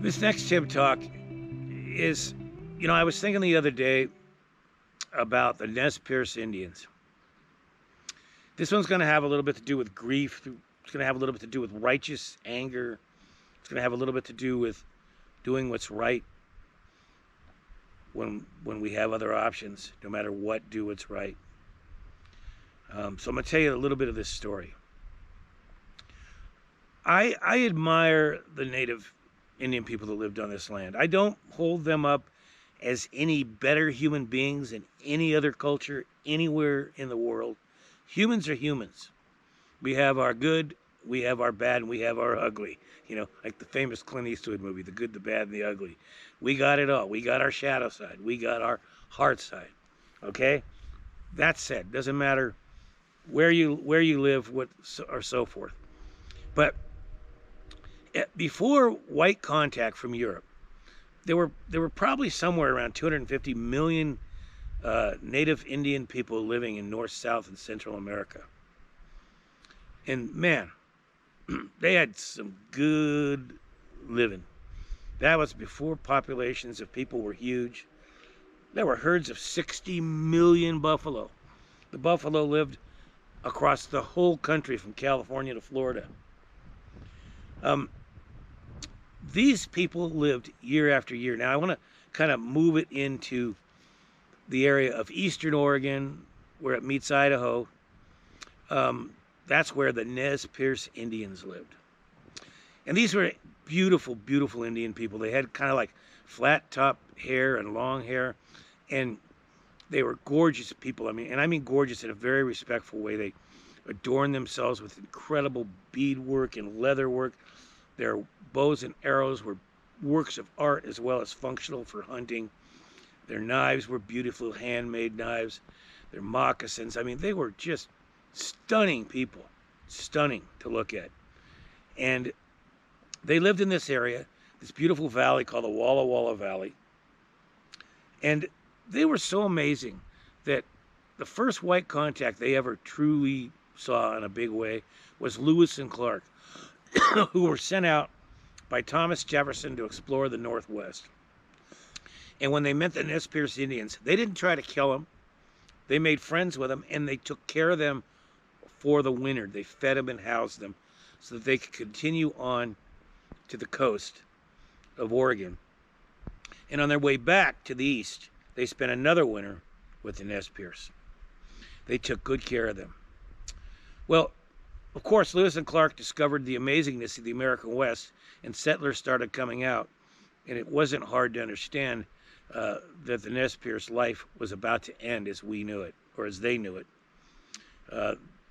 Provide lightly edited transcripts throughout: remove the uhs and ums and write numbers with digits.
This next Tib Talk is, I was thinking the other day about the Nez Perce Indians. This one's going to have a little bit to do with grief. It's going to have a little bit to do with righteous anger. It's going to have a little bit to do with doing what's right when we have other options. No matter what, do what's right. So I'm going to tell you a little bit of this story. I admire the native Indian people that lived on this land. I don't hold them up as any better human beings than any other culture anywhere in the world. Humans are humans. We have our good, we have our bad, and we have our ugly. Like the famous Clint Eastwood movie, The Good, the Bad, and the Ugly. We got it all. We got our shadow side. We got our heart side. Okay? That said, doesn't matter where you live, or so forth. But before white contact from Europe, there were probably somewhere around 250 million native Indian people living in North, South, and Central America. And man, they had some good living. That was before populations of people were huge. There were herds of 60 million buffalo. The buffalo lived across the whole country from California to Florida. These people lived year after year. Now I want to kind of move it into the area of eastern Oregon where it meets Idaho. That's where the Nez Perce Indians lived. And these were beautiful, beautiful Indian people. They had kind of like flat top hair and long hair. And they were gorgeous people. I mean gorgeous in a very respectful way. They adorned themselves with incredible beadwork and leather work. Their bows and arrows were works of art as well as functional for hunting. Their knives were beautiful handmade knives. Their moccasins, they were just stunning people. Stunning to look at. And they lived in this area, this beautiful valley called the Walla Walla Valley. And they were so amazing that the first white contact they ever truly saw in a big way was Lewis and Clark, who were sent out by Thomas Jefferson to explore the Northwest. And when they met the Nez Perce Indians, they didn't try to kill them. They made friends with them, and they took care of them for the winter. They fed them and housed them so that they could continue on to the coast of Oregon. And on their way back to the east, they spent another winter with the Nez Perce. They took good care of them. Well, of course, Lewis and Clark discovered the amazingness of the American West, and settlers started coming out. And it wasn't hard to understand that the Nez Perce life was about to end as we knew it, or as they knew it.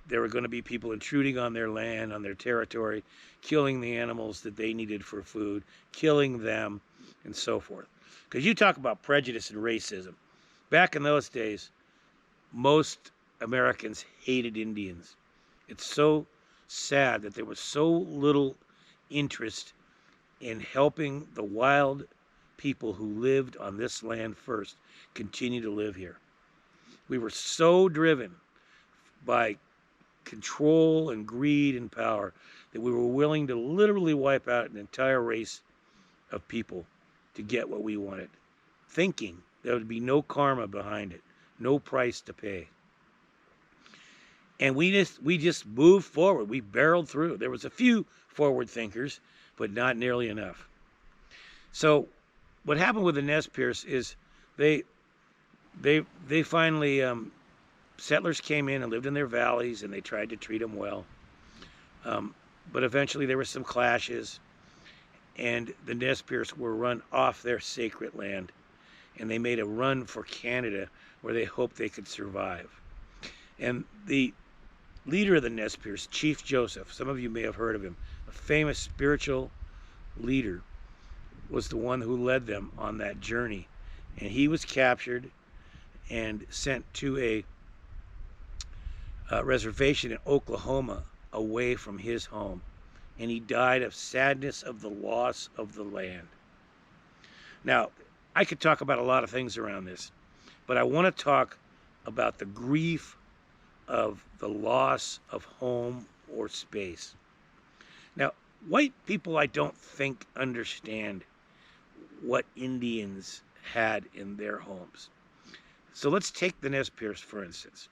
There were going to be people intruding on their land, on their territory, killing the animals that they needed for food, killing them, and so forth. Because you talk about prejudice and racism. Back in those days, most Americans hated Indians. It's so sad that there was so little interest in helping the wild people who lived on this land first continue to live here. We were so driven by control and greed and power that we were willing to literally wipe out an entire race of people to get what we wanted, thinking there would be no karma behind it, no price to pay. And we just moved forward. We barreled through. There was a few forward thinkers, but not nearly enough. So what happened with the Nez Perce is they finally settlers came in and lived in their valleys, and they tried to treat them well. But eventually there were some clashes, and the Nez Perce were run off their sacred land, and they made a run for Canada where they hoped they could survive. And the leader of the Nez Perce, Chief Joseph, some of you may have heard of him, a famous spiritual leader, was the one who led them on that journey. And he was captured and sent to a reservation in Oklahoma away from his home. And he died of sadness of the loss of the land. Now, I could talk about a lot of things around this, but I want to talk about the grief of the loss of home or space. Now, white people, I don't think, understand what Indians had in their homes. So let's take the Nez Perce, for instance.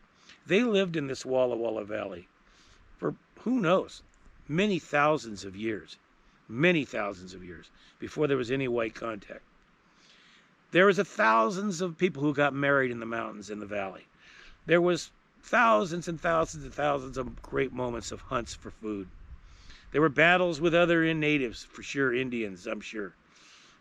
They lived in this Walla Walla Valley for, who knows, many thousands of years, before there was any white contact. There was thousands of people who got married in the mountains in the valley. There was thousands and thousands and thousands of great moments of hunts for food. There were battles with other natives, for sure, Indians, I'm sure.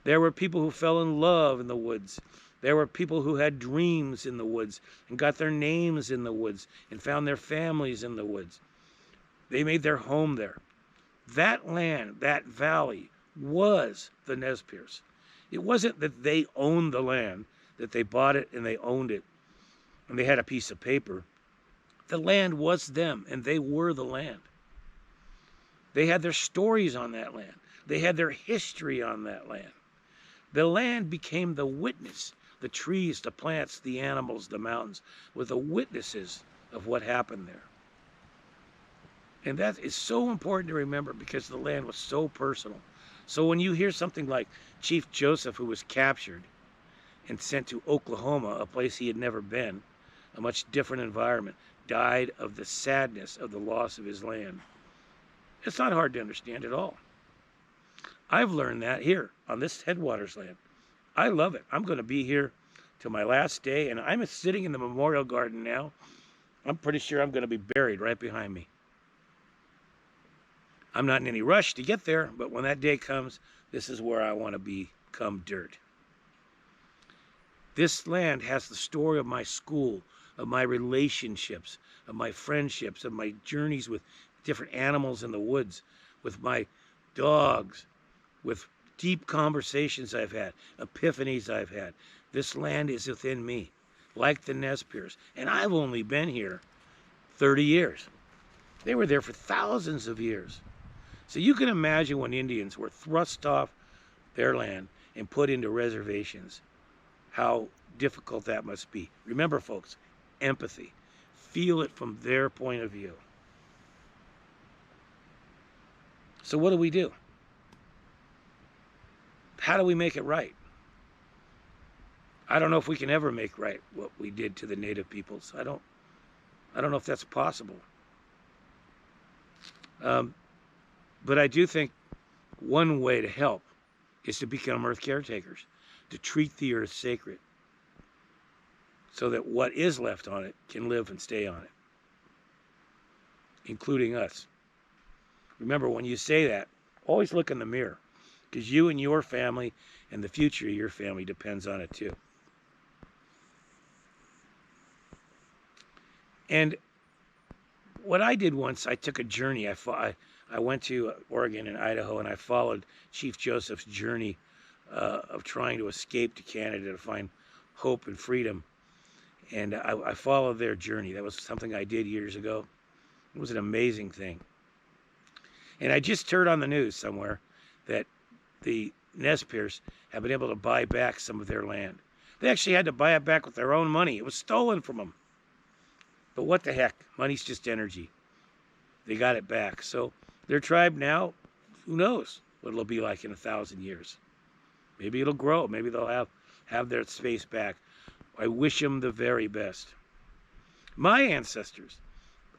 There were people who fell in love in the woods. There were people who had dreams in the woods and got their names in the woods and found their families in the woods. They made their home there. That land, that valley, was the Nez Perce. It wasn't that they owned the land, that they bought it and they owned it, and they had a piece of paper. The land was them, and they were the land. They had their stories on that land. They had their history on that land. The land became the witness. The trees, the plants, the animals, the mountains were the witnesses of what happened there. And that is so important to remember because the land was so personal. So when you hear something like Chief Joseph, who was captured and sent to Oklahoma, a place he had never been, a much different environment, died of the sadness of the loss of his land, it's not hard to understand at all. I've learned that here on this Headwaters land. I love it. I'm going to be here till my last day, and I'm sitting in the memorial garden now. I'm pretty sure I'm going to be buried right behind me. I'm not in any rush to get there, but when that day comes, this is where I want to become dirt. This land has the story of my school, of my relationships, of my friendships, of my journeys with different animals in the woods, with my dogs, with deep conversations I've had, epiphanies I've had. This land is within me, like the Nez Perce. And I've only been here 30 years. They were there for thousands of years. So you can imagine when Indians were thrust off their land and put into reservations, how difficult that must be. Remember, folks, empathy. Feel it from their point of view. So what do? How do we make it right? I don't know if we can ever make right what we did to the native peoples. I don't know if that's possible. But I do think one way to help is to become earth caretakers, to treat the earth sacred, so that what is left on it can live and stay on it, including us. Remember, when you say that, always look in the mirror, because you and your family and the future of your family depends on it too. And what I did once, I took a journey. I went to Oregon and Idaho, and I followed Chief Joseph's journey of trying to escape to Canada to find hope and freedom. And I followed their journey. That was something I did years ago. It was an amazing thing. And I just heard on the news somewhere that the Nez Perce have been able to buy back some of their land. They actually had to buy it back with their own money. It was stolen from them. But what the heck? Money's just energy. They got it back. So their tribe now, who knows what it'll be like in 1,000 years. Maybe it'll grow. Maybe they'll have their space back. I wish them the very best. My ancestors,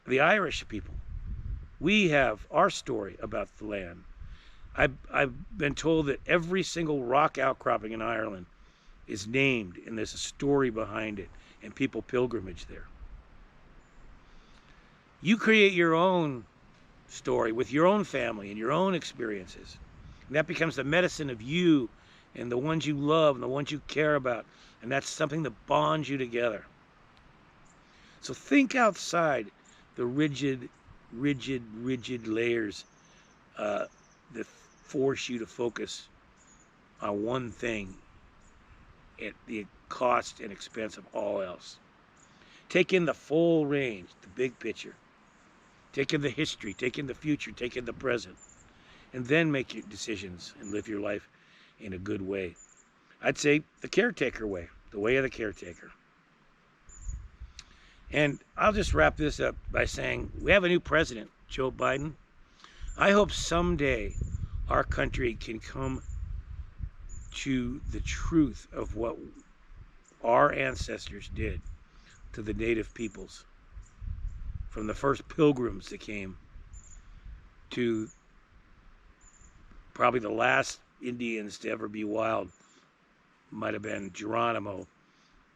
the Irish people, we have our story about the land. I've been told that every single rock outcropping in Ireland is named, and there's a story behind it, and people pilgrimage there. You create your own story with your own family and your own experiences. And that becomes the medicine of you and the ones you love and the ones you care about. And that's something that bonds you together. So think outside the rigid layers that force you to focus on one thing at the cost and expense of all else. Take in the full range, the big picture. Take in the history, take in the future, take in the present. And then make your decisions and live your life in a good way. I'd say the caretaker way, the way of the caretaker. And I'll just wrap this up by saying we have a new president, Joe Biden. I hope someday our country can come to the truth of what our ancestors did to the native peoples, from the first pilgrims that came to probably the last Indians to ever be wild, might have been Geronimo,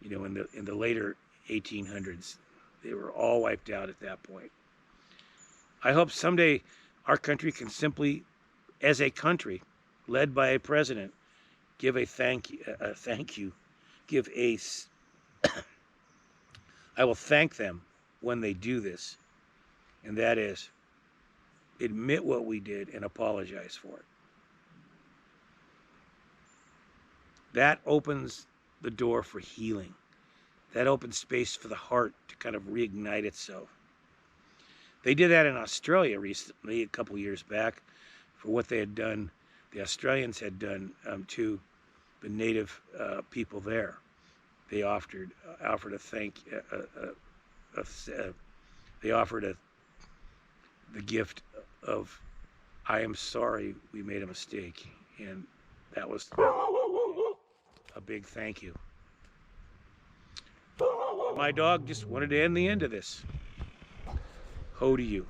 in the later 1800s. They were all wiped out at that point. I hope someday our country can simply, as a country, led by a president, give a thank you, give a. I will thank them when they do this, and that is admit what we did and apologize for it. That opens the door for healing. That opens space for the heart to kind of reignite itself. They did that in Australia recently, a couple years back, for what they had done, the Australians had done to the native people there. They offered a the gift of, I am sorry we made a mistake, and that was a big thank you. My dog just wanted to end the end of this. Ho to you.